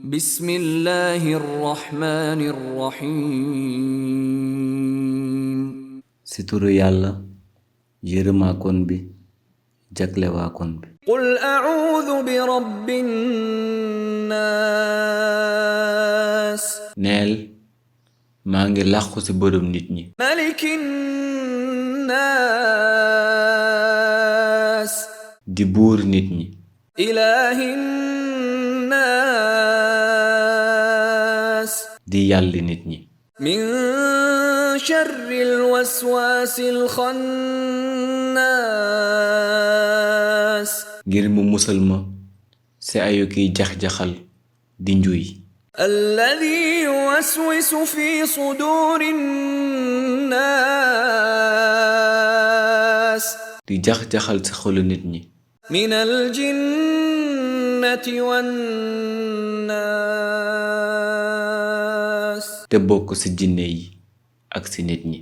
بسم الله الرحمن الرحيم ci turu yàlla yërëmaakoon bi jaglewaakoon bi قل أعوذ برب الناس neel maa ngi làqu ci boroom nit ñi ملك الناس di buur nit ñi إله الناس di yàlli nit ñi من شر الوسواس الخناس ngir mu musal ma ci ayu kiy jax-jaxal di njuy الذي يوسوس في صدور الناس di jax-jaxal ci xolu nit ñi من الجنة والناس te bokk ci jinne yi ak ci nit ñi